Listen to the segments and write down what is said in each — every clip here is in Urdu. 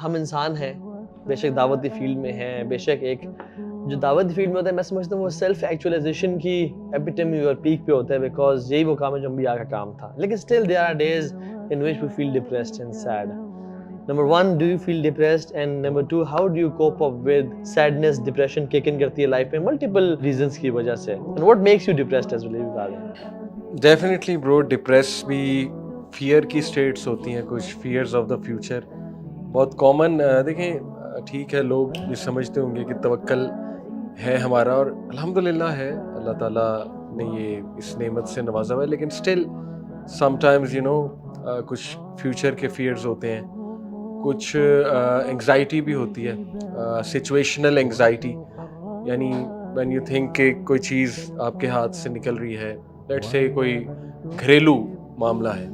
ہم انسان ہیں، بے شک دعوتی فیلڈ میں ہیں، بے شک ایک جو دعوتی فیلڈ میں ہوتا ہے میں سمجھتا ہوں وہ سیلف ایکچولائزیشن کی ایپیٹمی اور پیک پہ ہوتا ہے، بیکاز یہی وہ کام ہے جو انبیاء کا کام تھا. لیکن still there are days in which we feel depressed and sad. Number one, do you feel depressed? And number two, how do you cope up with sadness, depression kick in کرتی ہے life میں multiple reasons کی وجہ سے. And what makes you depressed as well? Definitely برو، ڈپریس بھی فیئر کی اسٹیٹس ہوتی ہیں، کچھ فیئرز آف دا فیوچر بہت کامن. دیکھیں ٹھیک ہے، لوگ یہ سمجھتے ہوں گے کہ توکل ہے ہمارا، اور الحمدللہ ہے، اللہ تعالیٰ نے یہ اس نعمت سے نوازا ہوا ہے، لیکن اسٹل سم ٹائمز کچھ فیوچر کے فیئرز ہوتے ہیں، کچھ انگزائٹی بھی ہوتی ہے، سچویشنل انگزائٹی، یعنی وین یو تھنک کہ کوئی چیز آپ کے ہاتھ سے نکل رہی ہے، لیٹ سے کوئی گھریلو معاملہ ہے،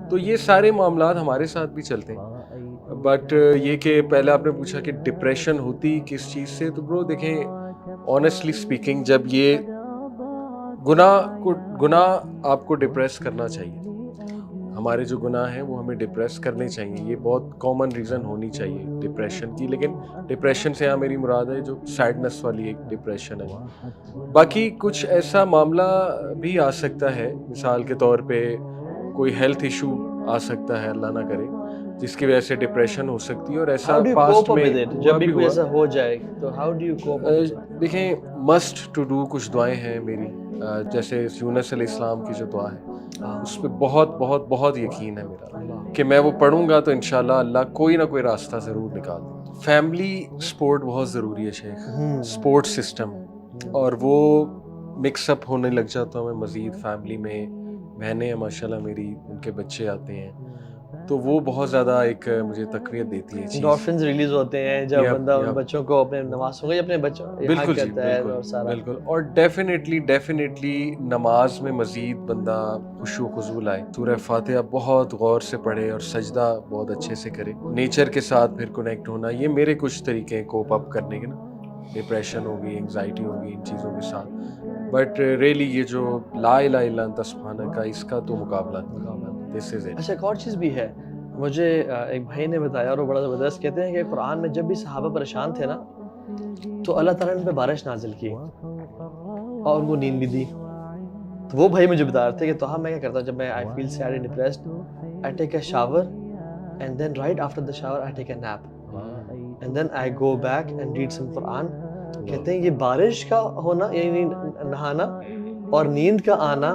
تو یہ سارے معاملات ہمارے ساتھ بھی چلتے ہیں. بٹ یہ کہ پہلے آپ نے پوچھا کہ ڈپریشن ہوتی کس چیز سے، تو برو دیکھیں آنیسٹلی اسپیکنگ جب یہ گناہ آپ کو ڈپریس کرنا چاہیے، ہمارے جو گناہ ہیں وہ ہمیں ڈپریس کرنے چاہیے، یہ بہت کامن ریزن ہونی چاہیے ڈپریشن کی. لیکن ڈپریشن سے میری مراد ہے جو سیڈنس والی ایک ڈپریشن ہے. باقی کچھ ایسا معاملہ بھی آ سکتا ہے، مثال کے طور پہ کوئی ہیلتھ ایشو آ سکتا ہے، اللہ نہ کرے، جس کی وجہ سے ڈپریشن ہو سکتی ہے، اور ایسا پاسٹ میں جب بھی کوئی ایسا ہو جائے تو how do you cope up? دیکھیں مسٹ ٹو ڈو کچھ دعائیں ہیں میری، جیسے یونس علیہ السلام کی جو دعا ہے اس پہ بہت بہت بہت یقین ہے میرا کہ میں وہ پڑھوں گا تو انشاءاللہ اللہ کوئی نہ کوئی راستہ ضرور نکال دے. فیملی سپورٹ بہت ضروری ہے شیخ، سپورٹ سسٹم، اور وہ مکس اپ ہونے لگ جاتا ہوں میں مزید. فیملی میں بہنیں ہیں ماشاءاللہ میری، ان کے بچے آتے ہیں، تو وہ بہت زیادہ ایک مجھے تقویت دیتی ہے چیز. انڈورفنز ریلیز ہوتے ہیں جب بندہ ان بچوں کو اپنے نماز ہو گئی اپنے بچوں بالکل جی بالکل. اور ڈیفینیٹلی نماز میں مزید بندہ خشوع و خضوع لائے، سورہ فاتحہ بہت غور سے پڑھے اور سجدہ بہت اچھے سے کرے، نیچر کے ساتھ پھر کنیکٹ ہونا. یہ میرے کچھ طریقے ہیں کوپ اپ کرنے کے نا، ڈپریشن ہوگی، انگزائٹی ہوگی، ان چیزوں کے ساتھ. بٹ ریئلی یہ جو لا الہ الا انت سبحانک کا، اس کا تو مقابلہ نہیں، دس از اٹ. اچھا ایک اور چیز بھی ہے، مجھے ایک بھائی نے بتایا اور وہ بڑا زبردست، کہتے ہیں کہ قرآن میں جب بھی صحابہ پریشان تھے نا تو اللہ تعالیٰ نے ان پہ بارش نازل کی اور وہ نیند بھی دی. تو وہ بھائی مجھے بتا رہے تھے کہ تو میں کیا کرتا ہوں جب میں I feel sad and depressed, I take a shower and then right after the shower I take a nap and then I go back and read some Quran. کہتے ہیں یہ بارش کا ہونا یعنی نہانا اور نیند کا آنا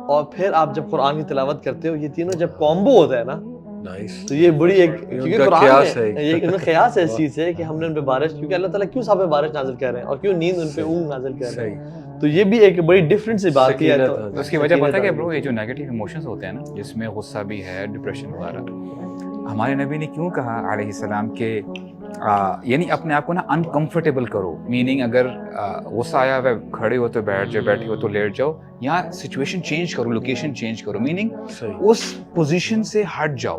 اور پھر آپ جب قرآن کی تلاوت کرتے ہو، یہ تینوں جب کومبو ہوتا ہے نا تو یہ بڑی ایک، کیونکہ قرآن میں یہ ان میں قیاس ہے اس چیز سے کہ ہم نے ان پہ بارش، کیونکہ اللہ تعالیٰ کیوں صاحب بارش نازل کر رہے ہیں اور کیوں نیند ان پہ اونگ نازل کر رہے ہیں، تو یہ بھی ایک بڑی ڈفرینٹ سی بات ہے. تو اس کی وجہ پتہ ہے کہ برو یہ جو نیگیٹو ایموشنز ہوتے ہیں نا، جس میں غصہ بھی ہے، ڈپریشن وغیرہ، ہمارے نبی نے کیوں کہا علیہ السلام کہ یعنی اپنے آپ کو نا انکمفرٹیبل کرو، میننگ اگر غصہ آیا ہوا کھڑے ہو تو بیٹھ جاؤ، بیٹھے ہو تو لیٹ جاؤ، یا سچویشن چینج کرو، لوکیشن چینج کرو، میننگ اس پوزیشن سے ہٹ جاؤ.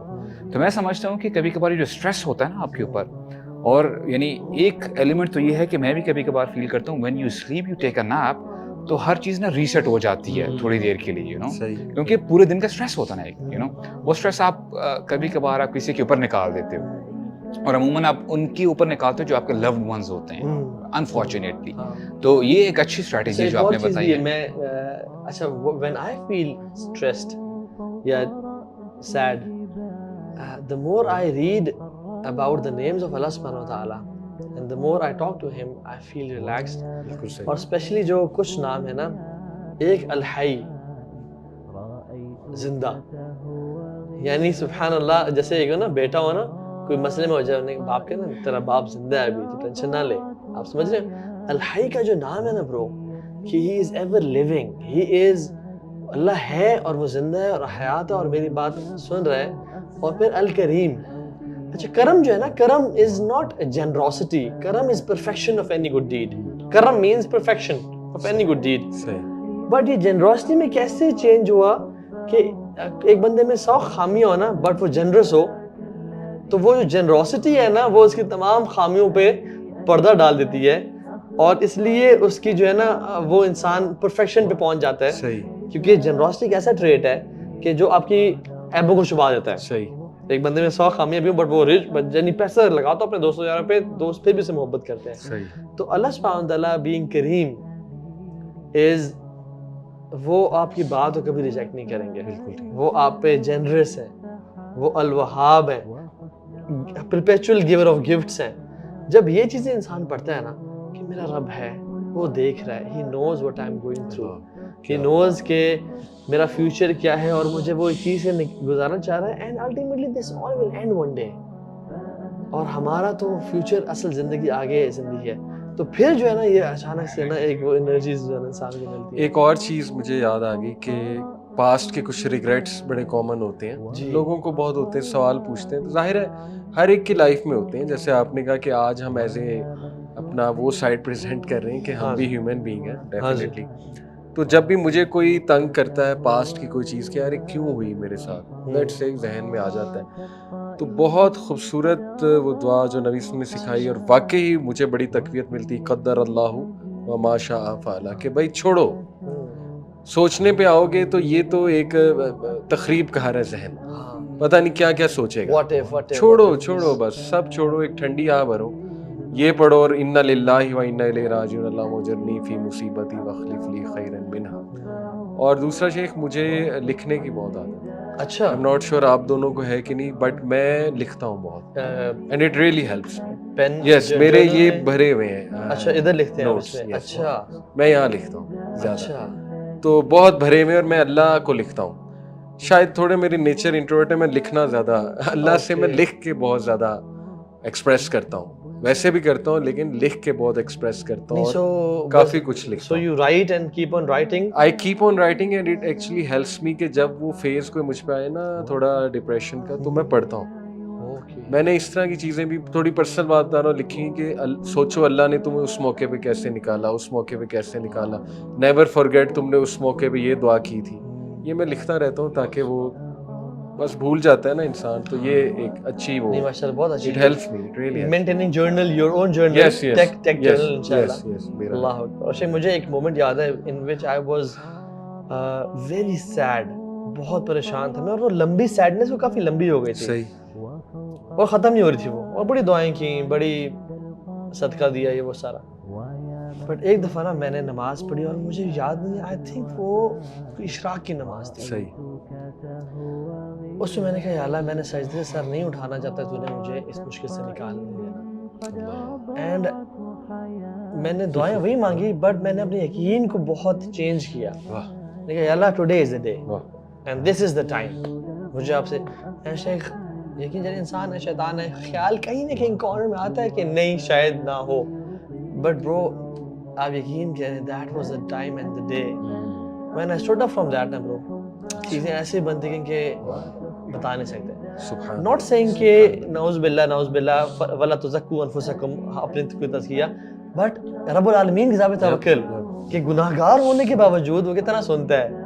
تو میں سمجھتا ہوں کہ کبھی کبھار جو اسٹریس ہوتا ہے نا آپ کے اوپر، اور یعنی ایک ایلیمنٹ تو یہ ہے کہ میں بھی کبھی کبھار فیل کرتا ہوں when you sleep you take a nap, تو ہر چیز نا ریسیٹ ہو جاتی ہے تھوڑی دیر کے لیے، کیونکہ پورے دن کا اسٹریس ہوتا ہے نا ایک، وہ اسٹریس آپ کبھی کبھار آپ کسی کے اوپر نکال دیتے ہو، اور عموماً آپ ان کے اوپر نکالتے ہو جو آپ کے لوڈ ونز ہوتے ہیں انفارچونیٹلی. تو یہ ایک اچھی اسٹریٹجی جو آپ نے بتائی ہے. میں اچھا when I feel stressed یا sad, the more I read about the names of Allah subhanahu wa ta'ala and the more I talk to him, I feel relaxed. اور اسپیشلی جو کچھ نام ہے نا، ایک الحی زندہ، یعنی سبحان اللہ، جیسے ایک نا بیٹا ہو نا کوئی مسئلے میں ہو جائے، باپ کے نا تیرا باپ زندہ ہے ابھی تو ٹینشن نہ لے، آپ سمجھ رہے ہیں. الحی کا جو نام ہے نا برو، کہ ہی از ایور لیونگ، ہی از، اللہ ہے اور وہ زندہ ہے اور حیات ہے اور میری بات سن رہا ہے. اور پھر الکریم. اچھا کرم جو ہے نا، کرم از ناٹ جنروسٹی، کرم is perfection of any good deed. کرم means perfection of any good deed. But یہ جنروسٹی میں کیسے چینج ہوا کہ ایک بندے میں 100 خامیاں ہو نا بٹ وہ جنرس ہو، تو وہ جو جنروسٹی ہے نا وہ اس کی تمام خامیوں پہ پردہ ڈال دیتی ہے، اور اس لیے اس کی جو ہے نا وہ انسان پرفیکشن پہ پہنچ جاتا ہے. کیونکہ جنروسٹی ایک ایسا ٹریٹ ہے کہ جو آپ کی عیبوں کو چھپا دیتا ہے. ایک بندے میں 100 خامیاں بھی ہوں بٹ وہ رچ یعنی پیسہ لگاتا اپنے دوستوں یاروں پہ, دوست پھر بھی سے محبت کرتے ہیں. صحیح. تو اللہ سبحانہ تعالیٰ بینگ کریم از, وہ آپ کی بات کو کبھی ریجیکٹ نہیں کریں گے. وہ آپ پہ جنرس ہیں, وہ الوہاب ہیں, پرپیچول گیور آف گفٹس ہیں. جب یہ چیزیں انسان پڑھتا ہے نا کہ میرا رب ہے, وہ دیکھ رہا ہے, he knows what I am going through, he knows کہ میرا فیوچر کیا ہے اور مجھے وہ چیز سے گزارنا چاہ رہا ہے, and ultimately this all will end one day. اور ہمارا تو فیوچر اصل زندگی آگے زندگی ہے. تو پھر جو ہے نا یہ اچانک سے نا ایک وہ انرجیز جو ہے نا انسان کو ملتی ہے. ایک اور چیز مجھے یاد آ گئی کہ پاسٹ کے کچھ ریگریٹس بڑے کامن ہوتے ہیں, لوگوں کو بہت ہوتے ہیں, سوال پوچھتے ہیں, تو ظاہر ہے ہر ایک کی لائف میں ہوتے ہیں. جیسے آپ نے کہا کہ آج ہم ایز اے اپنا وہ سائڈ پریزنٹ کر رہے ہیں کہ ہم بھی ہیومن بینگ ہیں ڈیفینیٹلی. تو جب بھی مجھے کوئی تنگ کرتا ہے پاسٹ کی کوئی چیز کہ یار کیوں ہوئی میرے ساتھ, لیٹس سے ذہن میں آ جاتا ہے. تو بہت خوبصورت وہ دعا جو نبی صلی اللہ علیہ وسلم نے سکھائی, اور واقعی مجھے بڑی تقویت ملتی, قدر اللہ وما شاء فعل, کہ بھائی چھوڑو, سوچنے پہ آؤ گے تو یہ تو ایک تخریب کا ہے ذہن, پتہ نہیں کیا کیا سوچے گا. چھوڑو بس, سب چھوڑو, ایک ٹھنڈی آہ بھرو, یہ پڑھو, اور انا للہ و انا الیہ راجعون اللہم اجرنی فی مصیبتی واخلف لی خیرا منہا. اور دوسرا شیخ, مجھے لکھنے کی بہت عادت ہے. اچھا, I'm not sure آپ دونوں کو ہے کہ نہیں, بٹ میں لکھتا ہوں بہت, and it really helps. Pen, yes, میرے یہ بھرے ہوئے ہیں. اچھا, ادھر لکھتے ہیں notes, اس میں. yes. اچھا, میں یہاں لکھتا ہوں زیادہ, اچھا, تو بہت بھرے ہوئے, اور میں اللہ کو لکھتا ہوں. شاید تھوڑے میری نیچر انٹروورٹ ہے, میں لکھنا زیادہ اللہ سے میں لکھ کے بہت زیادہ ایکسپریس کرتا ہوں. ویسے بھی کرتا ہوں لیکن لکھ کے بہت ایکسپریس کرتا ہوں, اور کافی کچھ لکھتا ہوں. So you write and keep on writing? I keep on writing and it actually helps me کہ جب وہ فیز کوئی مجھ پہ آئے نا تھوڑا ڈپریشن کا, تو میں پڑھتا ہوں. میں نے اس طرح کی چیزیں بھی, تھوڑی پرسنل بات بتا رہا ہوں, لکھی کہ سوچو اللہ نے تمہیں اس موقع پہ کیسے نکالا, اس موقع پہ کیسے نکالا, نیور فارگیٹ تم نے اس موقع پہ یہ دعا کی تھی. یہ میں لکھتا رہتا ہوں تاکہ وہ بس بھول جاتا ہے نا انسان, تو یہ ایک اچھی وہ, ماشاءاللہ بہت اچھی, it helps me, it really helps. maintaining journal, your own journal, yes, tech journal inshallah. yes, اللہ اکبر. اور مجھے ایک مومنٹ یاد ہے in which I was very sad, بہت پریشان تھا میں, اور وہ لمبی سیڈنس وہ کافی لمبی ہو گئی تھی, صحیح, اور ختم نہیں ہو رہی تھی وہ, اور بڑی دعائیں کی, بڑی صدقہ دیا, یہ وہ سارا. بٹ ایک دفعہ نا میں نے نماز پڑھی اور مجھے یاد نہیں, آئی تھنک وہ اشراق کی نماز تھی. صحیح. اس میں میں نے کہا یا اللہ, میں نے سجدے سے سر نہیں اٹھانا چاہتا, تو نے مجھے اس مشکل سے نکال دیا. اینڈ میں نے دعائیں وہی مانگی, بٹ میں نے اپنے یقین کو بہت چینج کیا. میں نے کہا یا Allah, today is the day and this is the time. مجھے آپ سے شیخ یقین جب انسان ہے, شیطان ہے, خیال کہیں نہ کہیں کارنر میں آتا ہے کہ نہیں شاید نہ ہو, بٹ برو آپ یقین کریں, that was the time and the day when I stood up from that, bro, چیزیں ایسے بنتی گئیں کہ بتا نہیں سکتے. not saying کہ نعوذ باللہ ولا تزکوا انفسکم, اپنے کوئی تزکیہ, بٹ رب العالمین کی ذات توکل کہ گناہگار ہونے کے باوجود وہ کتنا سنتا ہے,